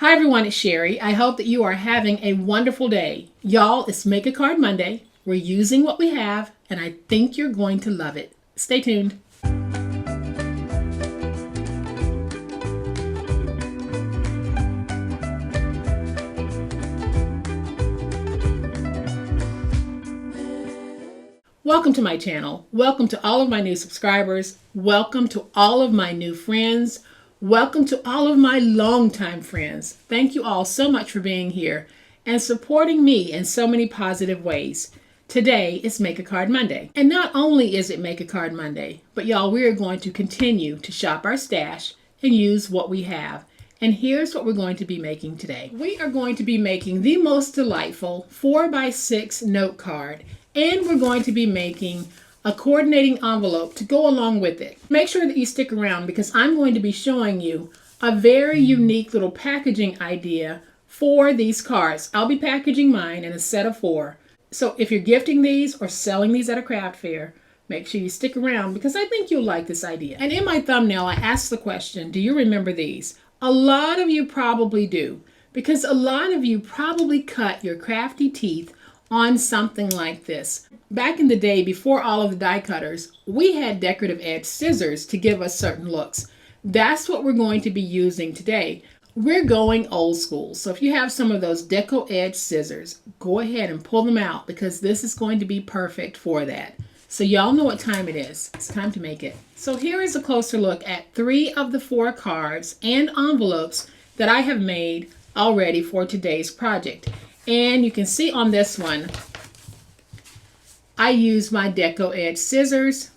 Hi everyone, it's Sherry. I hope that you are having a wonderful day. Y'all, it's Make a Card Monday. We're using what we have, and I think you're going to love it. Stay tuned. Welcome to my channel. Welcome to all of my new subscribers. Welcome to all of my new friends. Welcome to all of my longtime friends. Thank you all so much for being here and supporting me in so many positive ways. Today is Make a Card Monday. And not only is it Make a Card Monday, but y'all, we are going to continue to shop our stash and use what we have. And here's what we're going to be making today. We are going to be making the most delightful 4x6 note card. And we're going to be making a coordinating envelope to go along with it. Make sure that you stick around because I'm going to be showing you a very unique little packaging idea for these cards. I'll be packaging mine in a set of 4. So if you're gifting these or selling these at a craft fair, make sure you stick around because I think you'll like this idea. And in my thumbnail, I asked the question, do you remember these? A lot of you probably do because a lot of you probably cut your crafty teeth on something like this. Back in the day, before all of the die cutters, we had decorative edge scissors to give us certain looks. That's what we're going to be using today. We're going old school. So if you have some of those deco edge scissors, go ahead and pull them out because this is going to be perfect for that. So y'all know what time it is. It's time to make it. So here is a closer look at 3 of the 4 cards and envelopes that I have made already for today's project. And you can see on this one, I used my deco edge scissors.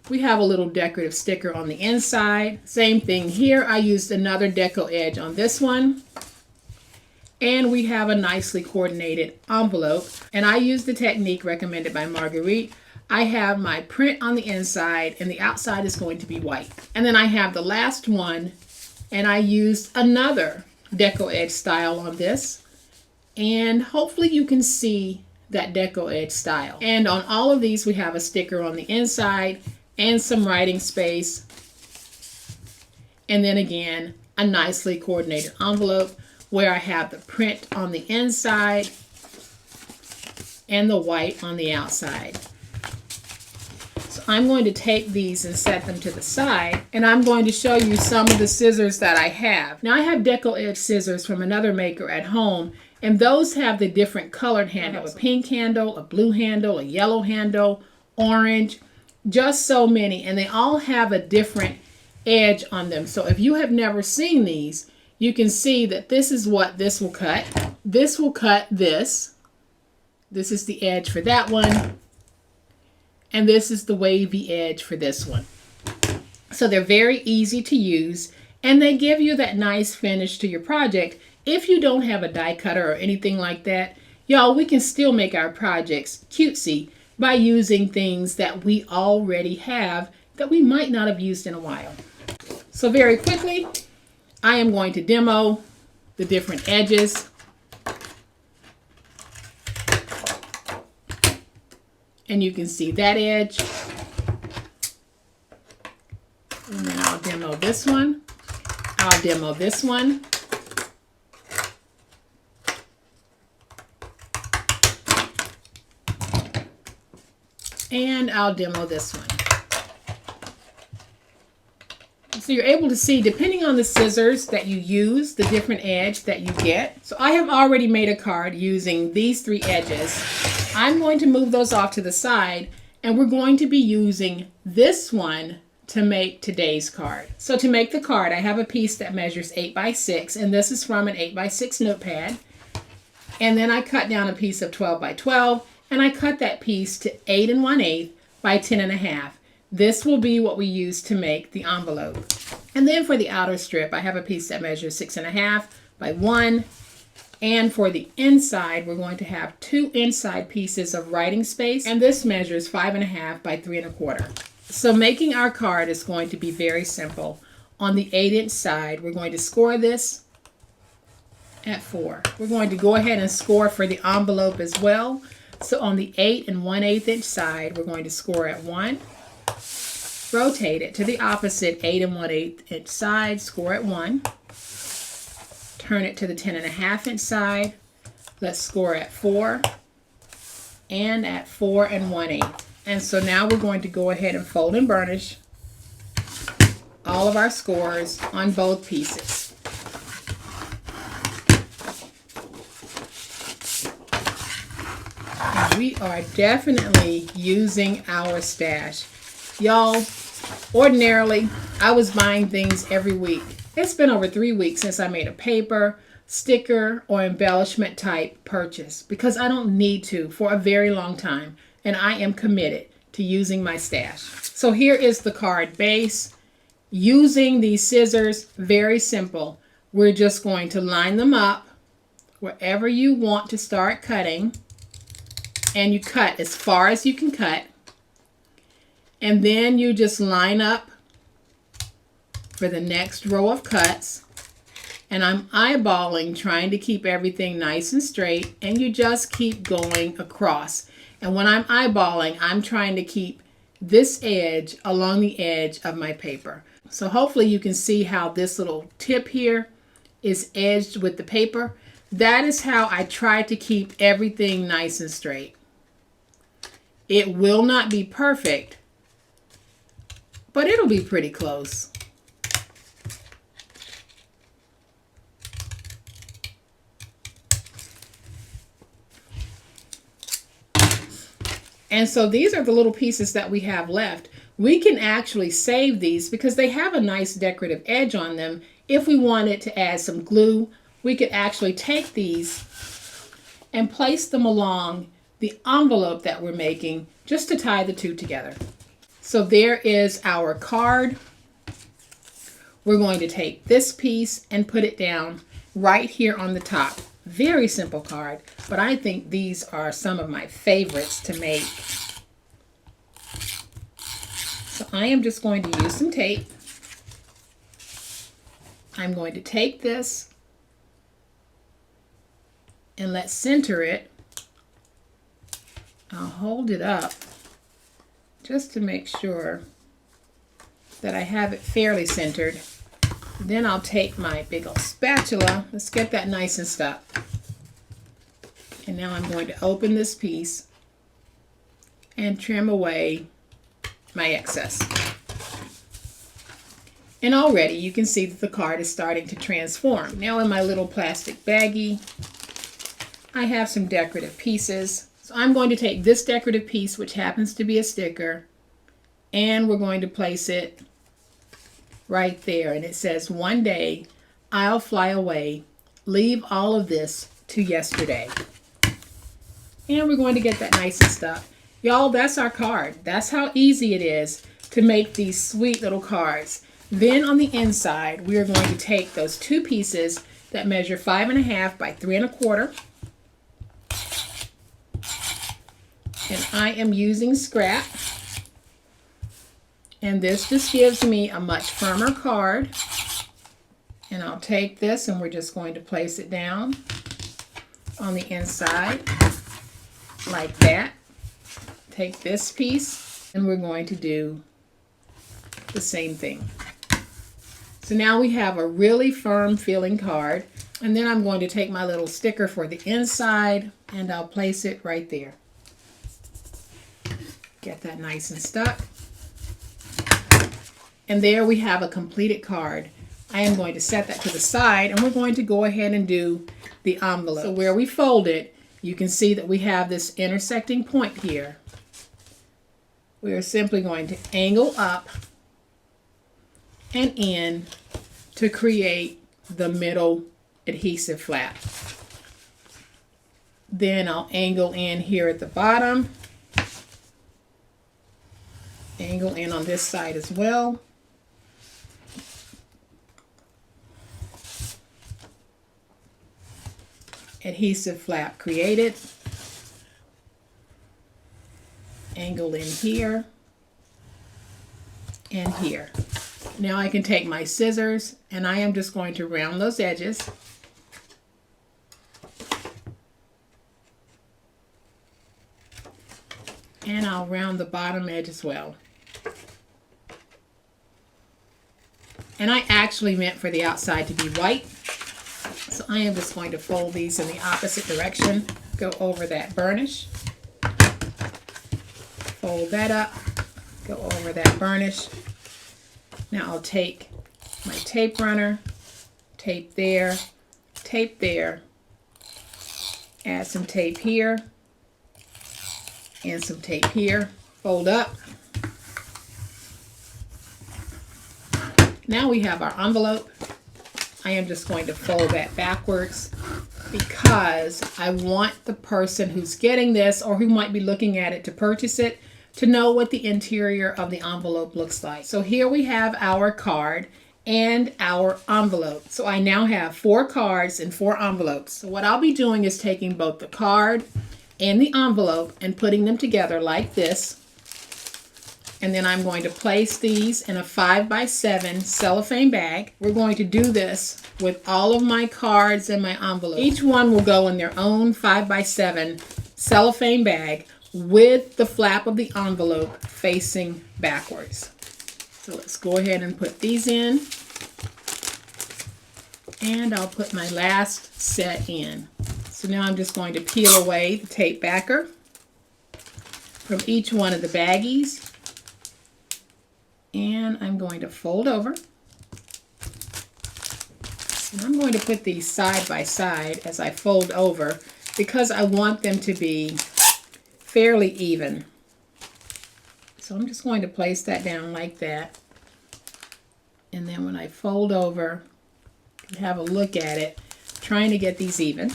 We have a little decorative sticker on the inside. Same thing here. I used another deco edge on this one. And we have a nicely coordinated envelope. And I used the technique recommended by Marguerite. I have my print on the inside and the outside is going to be white. And then I have the last one and I used another deco edge style on this. And hopefully you can see that deco edge style. And on all of these, we have a sticker on the inside and some writing space. And then again, a nicely coordinated envelope where I have the print on the inside and the white on the outside. So I'm going to take these and set them to the side, and I'm going to show you some of the scissors that I have. Now I have deco edge scissors from another maker at home, and those have the different colored handle, a pink handle, a blue handle, a yellow handle, orange, just so many. And they all have a different edge on them. So if you have never seen these, you can see that this is what this will cut. This will cut this. This is the edge for that one. And this is the wavy edge for this one. So they're very easy to use. And they give you that nice finish to your project. If you don't have a die cutter or anything like that, y'all, we can still make our projects cutesy by using things that we already have that we might not have used in a while. So very quickly, I am going to demo the different edges. And you can see that edge. And then I'll demo this one. I'll demo this one. And I'll demo this one. So you're able to see, depending on the scissors that you use, the different edge that you get. So I have already made a card using these 3 edges. I'm going to move those off to the side, and we're going to be using this one to make today's card. So to make the card, I have a piece that measures 8x6, and this is from an 8x6 notepad. And then I cut down a piece of 12x12. And I cut that piece to 8 1/8 by 10 1/2. This will be what we use to make the envelope. And then for the outer strip, I have a piece that measures 6 1/2 by 1. And for the inside, we're going to have 2 inside pieces of writing space. And this measures 5 1/2 by 3 1/4. So making our card is going to be very simple. On the 8-inch side, we're going to score this at 4. We're going to go ahead and score for the envelope as well. So on the 8 1/8 inch side, we're going to score at 1. Rotate it to the opposite 8 1/8 inch side, score at 1. turn it to the 10.5 inch side. Let's score at 4 and at 4 1/8. And so now we're going to go ahead and fold and burnish all of our scores on both pieces. And we are definitely using our stash. Y'all, ordinarily, I was buying things every week. It's been over 3 weeks since I made a paper, sticker, or embellishment type purchase because I don't need to for a very long time, and I am committed to using my stash. So here is the card base. Using these scissors, very simple. We're just going to line them up wherever you want to start cutting, and you cut as far as you can cut, and then you just line up for the next row of cuts. And I'm eyeballing, trying to keep everything nice and straight, and you just keep going across. And when I'm eyeballing, I'm trying to keep this edge along the edge of my paper. So hopefully you can see how this little tip here is edged with the paper. That is how I try to keep everything nice and straight. It will not be perfect, but it'll be pretty close. And so these are the little pieces that we have left. We can actually save these because they have a nice decorative edge on them. If we wanted to add some glue, we could actually take these and place them along the envelope that we're making just to tie the two together. So there is our card. We're going to take this piece and put it down right here on the top. Very simple card, but I think these are some of my favorites to make. So I am just going to use some tape. I'm going to take this and let's center it. I'll hold it up just to make sure that I have it fairly centered. Then I'll take my big old spatula. Let's get that nice and stuck. And now I'm going to open this piece and trim away my excess. And already you can see that the card is starting to transform. Now in my little plastic baggie, I have some decorative pieces. So I'm going to take this decorative piece, which happens to be a sticker, and we're going to place it right there. And it says, "One day I'll fly away, leave all of this to yesterday." And we're going to get that nice and stuck. Y'all, that's our card. That's how easy it is to make these sweet little cards. Then on the inside, we are going to take those two pieces that measure 5.5 by 3 1/4. And I am using scrap. And this just gives me a much firmer card. And I'll take this and we're just going to place it down on the inside like that. Take this piece and we're going to do the same thing. So now we have a really firm feeling card. And then I'm going to take my little sticker for the inside and I'll place it right there. Get that nice and stuck. And there we have a completed card. I am going to set that to the side and we're going to go ahead and do the envelope. So where we fold it, you can see that we have this intersecting point here. We are simply going to angle up and in to create the middle adhesive flap. Then I'll angle in here at the bottom. Angle in on this side as well. Adhesive flap created. Angle in here and here. Now I can take my scissors and I am just going to round those edges. And I'll round the bottom edge as well. And I actually meant for the outside to be white. So So I am just going to fold these in the opposite direction. Go over that burnish. Fold that up. Go over that burnish. Now I'll take my tape runner, tape there, add some tape here, and some tape here. Fold up. Now we have our envelope. I am just going to fold that backwards because I want the person who's getting this or who might be looking at it to purchase it to know what the interior of the envelope looks like. So here we have our card and our envelope. So I now have 4 cards and 4 envelopes. So what I'll be doing is taking both the card and the envelope and putting them together like this. And then I'm going to place these in a 5x7 cellophane bag. We're going to do this with all of my cards and my envelopes. Each one will go in their own 5x7 cellophane bag with the flap of the envelope facing backwards. So let's go ahead and put these in. And I'll put my last set in. So now I'm just going to peel away the tape backer from each one of the baggies. And I'm going to fold over. And I'm going to put these side by side as I fold over because I want them to be fairly even. So I'm just going to place that down like that. And then when I fold over, have a look at it, trying to get these even.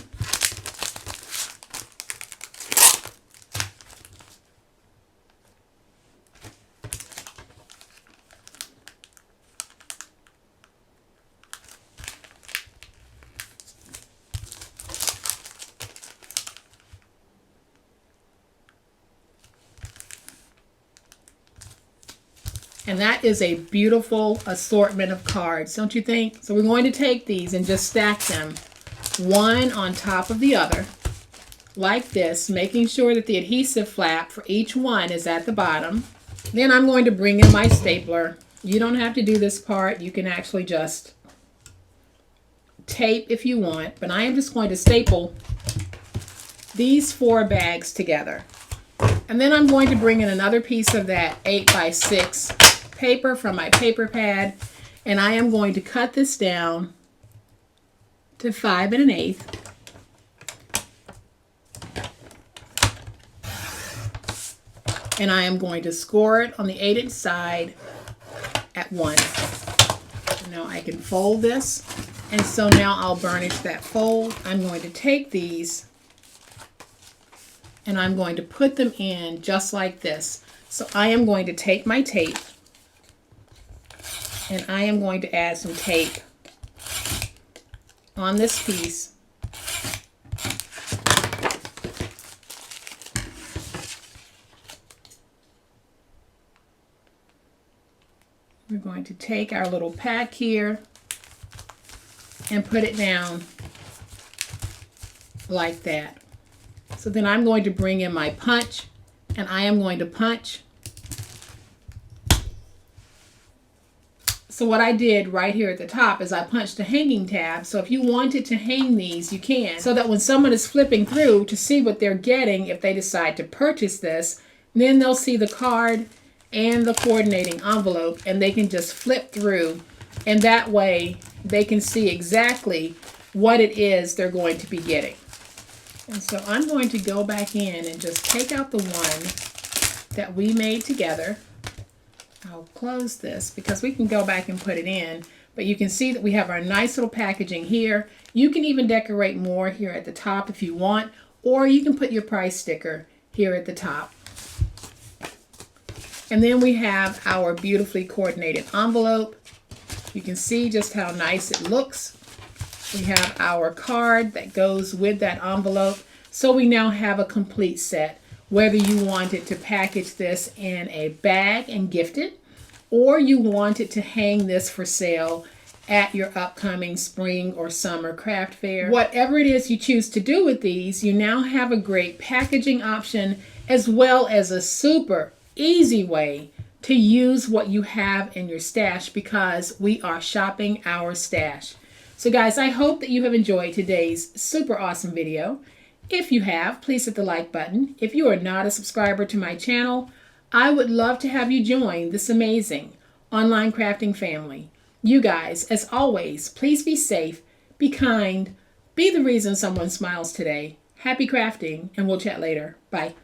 And that is a beautiful assortment of cards, don't you think? So we're going to take these and just stack them one on top of the other like this, making sure that the adhesive flap for each one is at the bottom. Then I'm going to bring in my stapler. You don't have to do this part. You can actually just tape if you want, but I am just going to staple these 4 bags together. And then I'm going to bring in another piece of that 8x6 paper from my paper pad, and I am going to cut this down to 5 1/8. And I am going to score it on the 8-inch side at 1. So now I can fold this, and so now I'll burnish that fold. I'm going to take these and I'm going to put them in just like this. So I am going to take my tape and I am going to add some tape on this piece. We're going to take our little pack here and put it down like that. So then I'm going to bring in my punch and I am going to punch. So what I did right here at the top is I punched a hanging tab. So if you wanted to hang these, you can. So that when someone is flipping through to see what they're getting, if they decide to purchase this, then they'll see the card and the coordinating envelope and they can just flip through, and that way they can see exactly what it is they're going to be getting. And so I'm going to go back in and just take out the one that we made together. I'll close this because we can go back and put it in, but you can see that we have our nice little packaging here. You can even decorate more here at the top if you want, or you can put your price sticker here at the top. And then we have our beautifully coordinated envelope. You can see just how nice it looks. We have our card that goes with that envelope. So we now have a complete set, whether you wanted to package this in a bag and gift it, or you wanted to hang this for sale at your upcoming spring or summer craft fair. Whatever it is you choose to do with these, you now have a great packaging option as well as a super easy way to use what you have in your stash, because we are shopping our stash. So guys, I hope that you have enjoyed today's super awesome video. If you have, please hit the like button. If you are not a subscriber to my channel, I would love to have you join this amazing online crafting family. You guys, as always, please be safe, be kind, be the reason someone smiles today. Happy crafting, and we'll chat later. Bye.